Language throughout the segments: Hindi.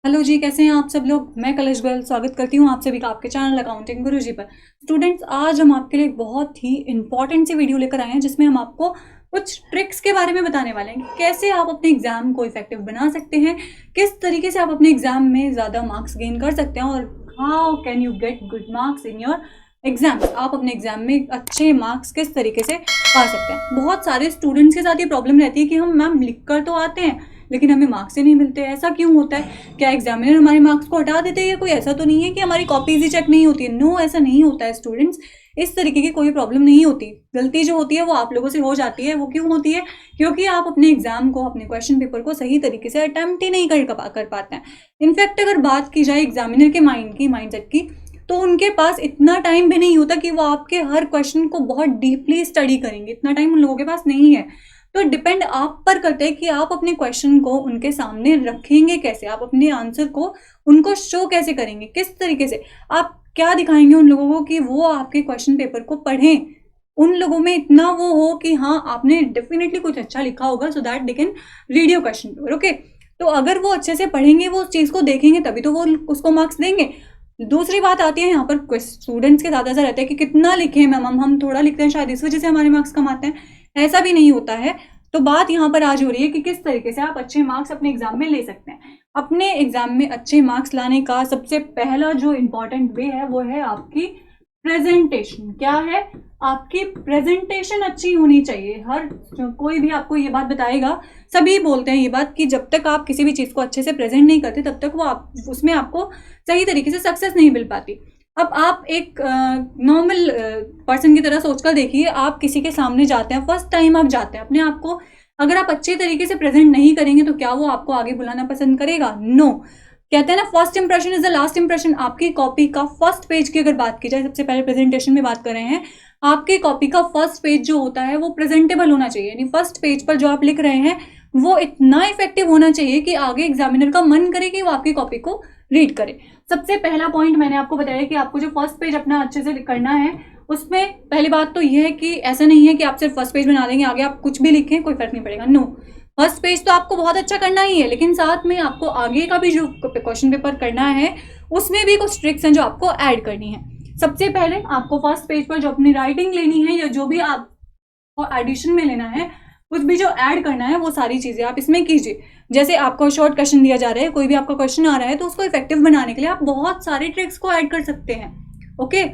हेलो जी, कैसे हैं आप सब लोग। मैं कलश गोयल स्वागत करती हूँ आप सभी का आपके चैनल अकाउंटिंग गुरुजी पर। स्टूडेंट्स, आज हम आपके लिए एक बहुत ही इंपॉर्टेंट सी वीडियो लेकर आए हैं जिसमें हम आपको कुछ ट्रिक्स के बारे में बताने वाले हैं कि कैसे आप अपने एग्जाम को इफेक्टिव बना सकते हैं, किस तरीके से आप अपने एग्जाम में ज़्यादा मार्क्स गेन कर सकते हैं और how can you get good marks in your exams. आप अपने एग्जाम में अच्छे मार्क्स किस तरीके से पा सकते हैं। बहुत सारे स्टूडेंट्स के साथ ये प्रॉब्लम रहती है कि हम मैम लिख कर तो आते हैं लेकिन हमें मार्क्स ही नहीं मिलते। ऐसा क्यों होता है? क्या एग्जामिनर हमारे मार्क्स को हटा देते हैं? कोई ऐसा तो नहीं है कि हमारी कॉपीज ही चेक नहीं होती है। नो, ऐसा नहीं होता है स्टूडेंट्स। इस तरीके की कोई प्रॉब्लम नहीं होती। गलती जो होती है वो आप लोगों से हो जाती है। वो क्यों होती है? क्योंकि आप अपने एग्जाम को, अपने क्वेश्चन पेपर को सही तरीके से अटेम्प्ट ही नहीं कर पाते हैं। इनफैक्ट अगर बात की जाए एग्जामिनर के माइंडसेट की, तो उनके पास इतना टाइम भी नहीं होता कि वो आपके हर क्वेश्चन को बहुत डीपली स्टडी करेंगे। इतना टाइम उन लोगों के पास नहीं है। तो डिपेंड आप पर करता है कि आप अपने क्वेश्चन को उनके सामने रखेंगे कैसे, आप अपने आंसर को उनको शो कैसे करेंगे, किस तरीके से आप क्या दिखाएंगे उन लोगों को कि वो आपके क्वेश्चन पेपर को पढ़ें। उन लोगों में इतना वो हो कि हाँ, आपने डेफिनेटली कुछ अच्छा लिखा होगा so that they can read your question paper. Okay, तो अगर वो अच्छे से पढ़ेंगे, वो उस चीज़ को देखेंगे, तभी तो वो उसको मार्क्स देंगे। दूसरी बात आती है यहाँ पर स्टूडेंट्स के साथ ऐसा रहता है कि कितना लिखे मैम, हम थोड़ा लिखते हैं, शायद इस वजह से हमारे मार्क्स कम आते हैं। ऐसा भी नहीं होता है। तो बात यहाँ पर आज हो रही है कि किस तरीके से आप अच्छे मार्क्स अपने एग्जाम में ले सकते हैं। अपने एग्जाम में अच्छे मार्क्स लाने का सबसे पहला जो इम्पोर्टेंट वे है वो है आपकी प्रेजेंटेशन। क्या है? आपकी प्रेजेंटेशन अच्छी होनी चाहिए। हर कोई भी आपको ये बात बताएगा, सभी बोलते हैं ये बात कि जब तक आप किसी भी चीज़ को अच्छे से प्रेजेंट नहीं करते तब तक वो उसमें आपको सही तरीके से सक्सेस नहीं मिल पाती। अब आप एक नॉर्मल पर्सन की तरह सोचकर देखिए, आप किसी के सामने जाते हैं, फर्स्ट टाइम आप जाते हैं, अपने आप को अगर आप अच्छे तरीके से प्रेजेंट नहीं करेंगे तो क्या वो आपको आगे बुलाना पसंद करेगा? नो। कहते हैं ना, first impression is the last impression. आपकी कॉपी का फर्स्ट पेज की अगर बात की जाए, सबसे पहले प्रेजेंटेशन में बात कर रहे हैं, आपकी कॉपी का फर्स्ट पेज जो होता है वो प्रेजेंटेबल होना चाहिए। यानी फर्स्ट पेज पर जो आप लिख रहे हैं वो इतना इफेक्टिव होना चाहिए कि आगे एग्जामिनर का मन करे कि वो आपकी कॉपी को रीड करे। सबसे पहला पॉइंट मैंने आपको बताया कि आपको जो फर्स्ट पेज अपना अच्छे से करना है, उसमें पहली बात तो यह है कि ऐसा नहीं है कि आप सिर्फ फर्स्ट पेज बना देंगे, आगे आप कुछ भी लिखें कोई फर्क नहीं पड़ेगा। नो, फर्स्ट पेज तो आपको बहुत अच्छा करना ही है, लेकिन साथ में आपको आगे का भी जो क्वेश्चन पेपर करना है उसमें भी कुछ ट्रिक्स हैं जो आपको ऐड करनी है। सबसे पहले आपको फर्स्ट पेज पर जो अपनी राइटिंग लेनी है या जो भी आपको एडिशन में लेना है, कुछ भी जो ऐड करना है, वो सारी चीजें आप इसमें कीजिए। जैसे आपको शॉर्ट क्वेश्चन दिया जा रहा है, कोई भी आपका क्वेश्चन आ रहा है, तो उसको इफेक्टिव बनाने के लिए आप बहुत सारे ट्रिक्स को ऐड कर सकते हैं। ओके,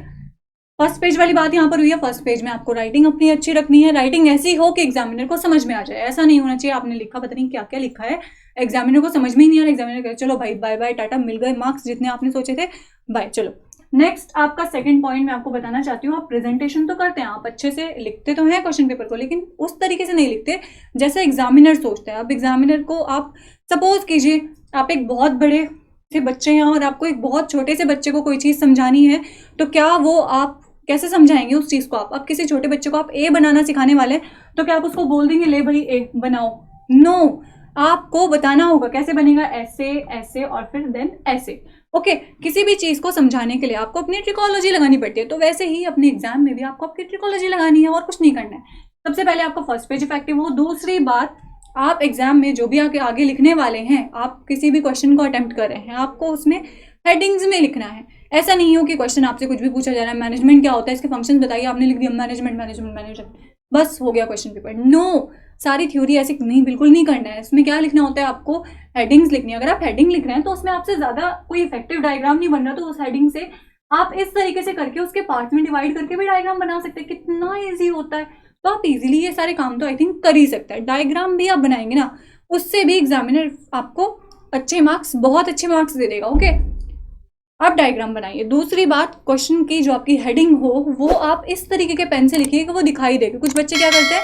फर्स्ट पेज वाली बात यहाँ पर हुई है। फर्स्ट पेज में आपको राइटिंग अपनी अच्छी रखनी है। राइटिंग ऐसी हो कि एग्जामिनर को समझ में आ जाए। ऐसा नहीं होना चाहिए आपने लिखा पता नहीं क्या क्या लिखा है, एग्जामिनर को समझ में ही नहीं आ रहा, एग्जामिनर कहे चलो भाई बाय बाय टाटा, मिल गए मार्क्स जितने आपने सोचे थे, बाय चलो। नेक्स्ट आपका सेकंड पॉइंट मैं आपको बताना चाहती हूँ, आप प्रेजेंटेशन तो करते हैं, आप अच्छे से लिखते तो हैं क्वेश्चन पेपर को, लेकिन उस तरीके से नहीं लिखते जैसे एग्जामिनर सोचते हैं। अब एग्जामिनर को आप सपोज कीजिए, आप एक बहुत बड़े से बच्चे हैं और आपको एक बहुत छोटे से बच्चे को कोई चीज़ समझानी है, तो क्या वो आप कैसे समझाएंगे उस चीज़ को? आप अब किसी छोटे बच्चे को आप ए बनाना सिखाने वाले हैं, तो क्या आप उसको बोल देंगे ले भाई ए बनाओ? नो, आपको बताना होगा कैसे बनेगा, ऐसे ऐसे और फिर देन ऐसे। ओके, किसी भी चीज़ को समझाने के लिए आपको अपनी ट्रिकोलॉजी लगानी पड़ती है, तो वैसे ही अपने एग्जाम में भी आपको आपकी ट्रिकोलॉजी लगानी है और कुछ नहीं करना है। सबसे पहले आपका फर्स्ट पेज इफेक्टिव हो। दूसरी बात, आप एग्जाम में जो भी आगे लिखने वाले हैं, आप किसी भी क्वेश्चन को अटेम्प्ट कर रहे हैं, आपको उसमें हेडिंग्स में लिखना है। ऐसा नहीं हो कि क्वेश्चन आपसे कुछ भी पूछा जा रहा है, मैनेजमेंट क्या होता है, इसके फंक्शन बताइए, आपने लिख दिया मैनेजमेंट मैनेजमेंट मैनेजमेंट, बस हो गया क्वेश्चन पेपर। नो, सारी थ्योरी ऐसे नहीं, बिल्कुल नहीं करना है। इसमें क्या लिखना होता है, आपको हेडिंग्स लिखनी है। अगर आप हेडिंग लिख रहे हैं तो उसमें आपसे ज्यादा कोई इफेक्टिव डायग्राम नहीं बन रहा, तो उस हेडिंग से आप इस तरीके से करके उसके पार्ट में डिवाइड करके भी डायग्राम बना सकते हैं। कितना ईजी होता है। तो आप इजीली ये सारे काम तो आई थिंक कर ही सकते हैं। डायग्राम भी आप बनाएंगे ना, उससे भी एग्जामिनर आपको अच्छे मार्क्स, बहुत अच्छे मार्क्स दे देगा। ओके, आप डायग्राम बनाइए। दूसरी बात, क्वेश्चन की जो आपकी हेडिंग हो वो आप इस तरीके के पेन से लिखिए कि वो दिखाई देगी। कुछ बच्चे क्या करते हैं,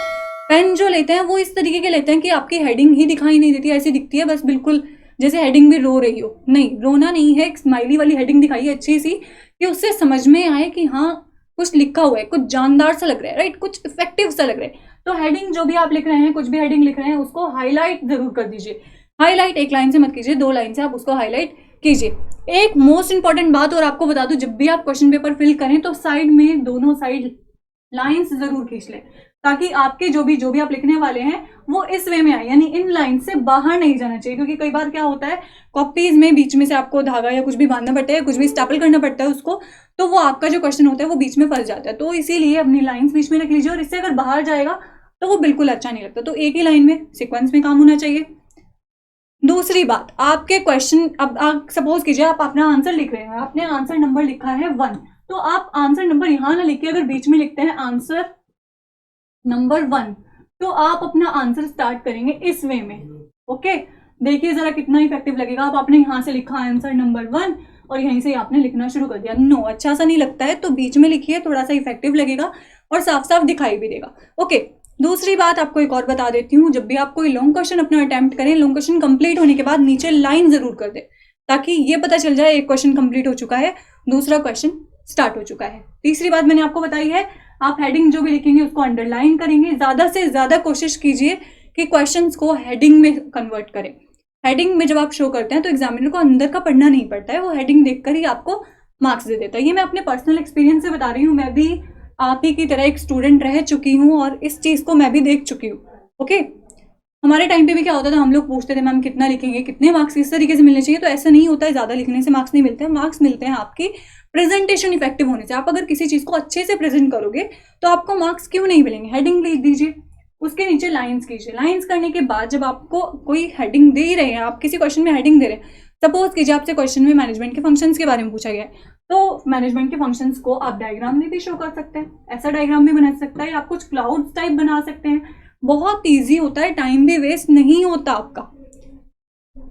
पेन जो लेते हैं वो इस तरीके के लेते हैं कि आपकी हेडिंग ही दिखाई नहीं देती, ऐसी दिखती है बस बिल्कुल जैसे हेडिंग भी रो रही हो। नहीं, रोना नहीं है, एक स्माइली वाली हेडिंग दिखाइए अच्छी सी, कि उससे समझ में आए कि हाँ कुछ लिखा हुआ है, कुछ जानदार सा लग रहा है, राइट, कुछ इफेक्टिव सा लग रहा है। तो हेडिंग जो भी आप लिख रहे हैं, कुछ भी हेडिंग लिख रहे हैं, उसको हाईलाइट जरूर कर दीजिए। हाईलाइट एक लाइन से मत कीजिए, 2 लाइन से आप उसको हाईलाइट कीजिए। एक मोस्ट इंपॉर्टेंट बात और आपको बता दूं, जब भी आप क्वेश्चन पेपर फिल करें तो साइड में, दोनों साइड लाइंस जरूर खींच लें। ताकि आपके जो भी आप लिखने वाले हैं वो इस वे में आए, यानी इन लाइन से बाहर नहीं जाना चाहिए। क्योंकि कई बार क्या होता है, कॉपीज में बीच में से आपको धागा या कुछ भी बांधना पड़ता है, कुछ भी स्टेपल करना पड़ता है उसको, तो वो आपका जो क्वेश्चन होता है वो बीच में फंस जाता है। तो इसीलिए अपनी लाइन्स बीच में रख लीजिए, और इससे अगर बाहर जाएगा तो वो बिल्कुल अच्छा नहीं लगता। तो एक ही लाइन में सिक्वेंस में काम होना चाहिए। दूसरी बात, आपके क्वेश्चन, अब आप सपोज कीजिए आप अपना आंसर लिख रहे हैं, आपने आंसर नंबर लिखा है 1, तो आप आंसर नंबर यहां ना लिख के अगर बीच में लिखते हैं आंसर नंबर 1, तो आप अपना आंसर स्टार्ट करेंगे इस वे में। ओके, देखिए जरा कितना इफेक्टिव लगेगा। आप आपने यहां से लिखा आंसर नंबर 1 और यहीं से आपने लिखना शुरू कर दिया। नो, अच्छा सा नहीं लगता है, तो बीच में लिखिए, थोड़ा सा इफेक्टिव लगेगा और साफ साफ दिखाई भी देगा। ओके, दूसरी बात आपको एक और बता देती हूँ, जब भी आप कोई लॉन्ग क्वेश्चन अपना अटेम्प्ट करें, लॉन्ग क्वेश्चन कंप्लीट होने के बाद नीचे लाइन जरूर कर दे, ताकि ये पता चल जाए एक क्वेश्चन कंप्लीट हो चुका है, दूसरा क्वेश्चन स्टार्ट हो चुका है। तीसरी बात मैंने आपको बताई है, आप हेडिंग जो भी लिखेंगे उसको अंडरलाइन करेंगे। ज्यादा से ज्यादा कोशिश कीजिए कि क्वेश्चंस को हेडिंग में कन्वर्ट करें। हेडिंग में जब आप शो करते हैं तो एग्जामिनर को अंदर का पढ़ना नहीं पड़ता है, वो हेडिंग देखकर ही आपको मार्क्स दे देता है। ये मैं अपने पर्सनल एक्सपीरियंस से बता रही हूँ, मैं भी आप ही की तरह एक स्टूडेंट रह चुकी हूँ और इस चीज को मैं भी देख चुकी हूँ। ओके, हमारे टाइम पे भी क्या होता था, हम लोग पूछते थे मैम कितना लिखेंगे, कितने मार्क्स किस तरीके से मिलने चाहिए। तो ऐसा नहीं होता है, ज्यादा लिखने से मार्क्स नहीं मिलते हैं, मार्क्स मिलते हैं आपकी प्रेजेंटेशन इफेक्टिव होने से। आप अगर किसी चीज को अच्छे से प्रेजेंट करोगे तो आपको मार्क्स क्यों नहीं मिलेंगे। हेडिंग लिख दीजिए, उसके नीचे लाइंस कीजिए। लाइंस करने के बाद जब आपको कोई हेडिंग दे ही रहे हैं, आप किसी क्वेश्चन में हेडिंग दे रहे हैं, सपोज कीजिए आपसे क्वेश्चन में मैनेजमेंट के फंक्शंस के बारे में पूछा गया है, तो मैनेजमेंट के फंक्शंस को आप डायग्राम में भी शो कर सकते हैं, ऐसा डायग्राम भी बना सकता है, आप कुछ क्लाउड्स टाइप बना सकते हैं। बहुत ईजी होता है, टाइम भी वेस्ट नहीं होता आपका।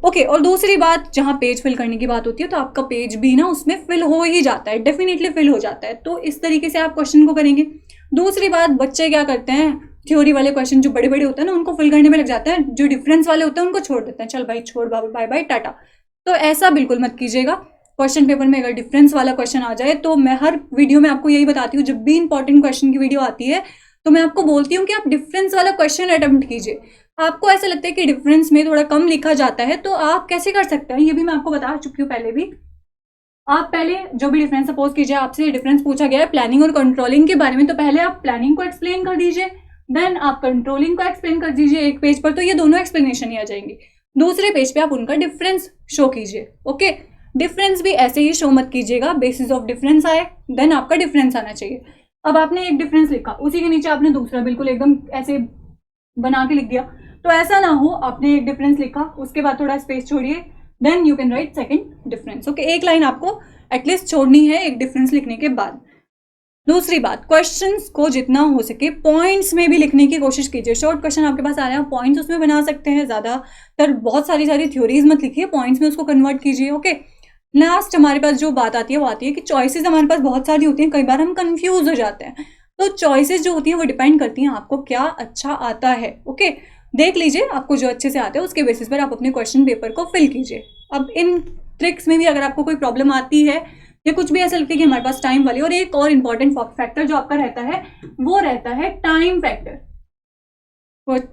ओके, और दूसरी बात, जहां पेज फिल करने की बात होती है तो आपका पेज भी ना उसमें फिल हो ही जाता है, डेफिनेटली फिल हो जाता है। तो इस तरीके से आप क्वेश्चन को करेंगे। दूसरी बात, बच्चे क्या करते हैं, थ्योरी वाले क्वेश्चन जो बड़े बड़े होते हैं ना उनको फिल करने में लग जाता है, जो डिफरेंस वाले होते हैं उनको छोड़ देते हैं, चल भाई छोड़, बाय बाय टाटा। तो ऐसा बिल्कुल मत कीजिएगा। क्वेश्चन पेपर में अगर डिफरेंस वाला क्वेश्चन आ जाए, तो मैं हर वीडियो में आपको यही बताती हूँ, जब भी इंपॉर्टेंट क्वेश्चन की वीडियो आती है तो मैं आपको बोलती हूँ कि आप डिफरेंस वाला क्वेश्चन अटेम्प्ट कीजिए। आपको ऐसा लगता है कि डिफरेंस में थोड़ा कम लिखा जाता है, तो आप कैसे कर सकते हैं, ये भी मैं आपको बता चुकी हूँ पहले भी। आप पहले जो भी डिफरेंस, सपोज कीजिए आपसे डिफरेंस पूछा गया है प्लानिंग और कंट्रोलिंग के बारे में, तो पहले आप प्लानिंग को एक्सप्लेन कर दीजिए, देन आप कंट्रोलिंग को एक्सप्लेन कर दीजिए एक पेज पर, तो ये दोनों एक्सप्लेनेशन ही आ जाएंगी। दूसरे पेज पे आप उनका डिफरेंस शो कीजिए। ओके, डिफरेंस भी ऐसे ही शो मत कीजिएगा, बेसिस ऑफ डिफरेंस आए देन आपका डिफरेंस आना चाहिए। अब आपने एक डिफरेंस लिखा, उसी के नीचे आपने दूसरा बिल्कुल एकदम ऐसे बना के लिख दिया, तो ऐसा ना हो, आपने एक डिफरेंस लिखा उसके बाद थोड़ा स्पेस छोड़िए, then you can write second difference. Okay, एक लाइन आपको एटलीस्ट छोड़नी है एक डिफरेंस लिखने के बाद। दूसरी बात, क्वेश्चंस को जितना हो सके पॉइंट्स में भी लिखने की कोशिश कीजिए। शॉर्ट क्वेश्चन आपके पास आ रहे हैं, पॉइंट्स उसमें बना सकते हैं, ज्यादातर बहुत सारी थ्योरीज मत लिखिए, पॉइंट्स में उसको कन्वर्ट कीजिए। ओके, लास्ट हमारे पास जो बात आती है वो आती है कि चॉइसेस हमारे पास बहुत सारी होती हैं, कई बार हम कंफ्यूज हो जाते हैं। तो चॉइसेस जो होती हैं वो डिपेंड करती हैं आपको क्या अच्छा आता है। ओके, देख लीजिए आपको जो अच्छे से आता है उसके बेसिस पर आप अपने क्वेश्चन पेपर को फिल कीजिए। अब इन ट्रिक्स में भी अगर आपको कोई प्रॉब्लम आती है या कुछ भी ऐसा लगता है कि हमारे पास टाइम वाली, और एक और इम्पॉर्टेंट फैक्टर जो आपका रहता है वो रहता है टाइम फैक्टर।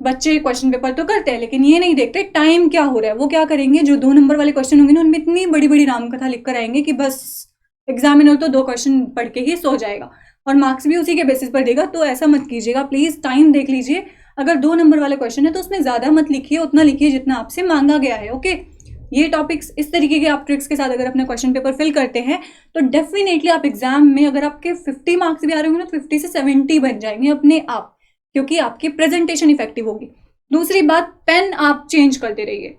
बच्चे क्वेश्चन पेपर तो करते हैं लेकिन ये नहीं देखते टाइम क्या हो रहा है। वो क्या करेंगे, जो 2 नंबर वाले क्वेश्चन होंगे ना उनमें इतनी बड़ी बड़ी रामकथा लिख कर आएंगे कि बस एग्जामिनर तो 2 क्वेश्चन पढ़ के ही सो जाएगा और मार्क्स भी उसी के बेसिस पर देगा। तो ऐसा मत कीजिएगा, प्लीज टाइम देख लीजिए। अगर 2 नंबर वाले क्वेश्चन है तो उसमें ज्यादा मत लिखिए, उतना लिखिए जितना आपसे मांगा गया है। ओके, ये टॉपिक्स इस तरीके के आप ट्रिक्स के साथ अगर अपना क्वेश्चन पेपर फिल करते हैं तो डेफिनेटली आप एग्जाम में, अगर आपके 50 मार्क्स भी आ रहे होंगे ना, 50 से 70 बन जाएंगे अपने आप, क्योंकि आपकी प्रेजेंटेशन इफेक्टिव होगी। दूसरी बात, पेन आप चेंज करते रहिए।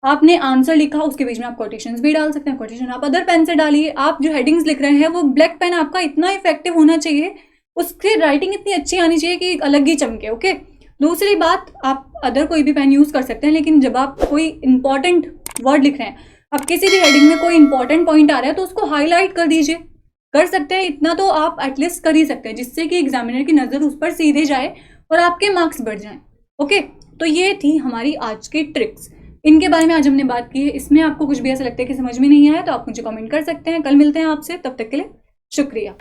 आपने आंसर लिखा, उसके बीच में आप कोटेशंस भी डाल सकते हैं, कोटेशन आप अदर पेन से डालिए। आप जो हेडिंग्स लिख रहे हैं वो ब्लैक पेन आपका इतना इफेक्टिव होना चाहिए, उसकी राइटिंग इतनी अच्छी आनी चाहिए कि अलग ही चमके। ओके, दूसरी बात, आप अदर कोई भी पेन यूज कर सकते हैं, लेकिन जब आप कोई इंपॉर्टेंट वर्ड लिख रहे हैं, अब किसी भी हेडिंग में कोई इंपॉर्टेंट पॉइंट आ रहा है तो उसको हाईलाइट कर दीजिए। कर सकते हैं इतना तो आप एटलीस्ट कर ही सकते हैं, जिससे कि एग्जामिनर की नजर उस पर सीधे जाए और आपके मार्क्स बढ़ जाएं। ओके, तो ये थी हमारी आज की ट्रिक्स, इनके बारे में आज हमने बात की है। इसमें आपको कुछ भी ऐसा लगता है कि समझ में नहीं आया तो आप मुझे कमेंट कर सकते हैं। कल मिलते हैं आपसे, तब तक के लिए शुक्रिया।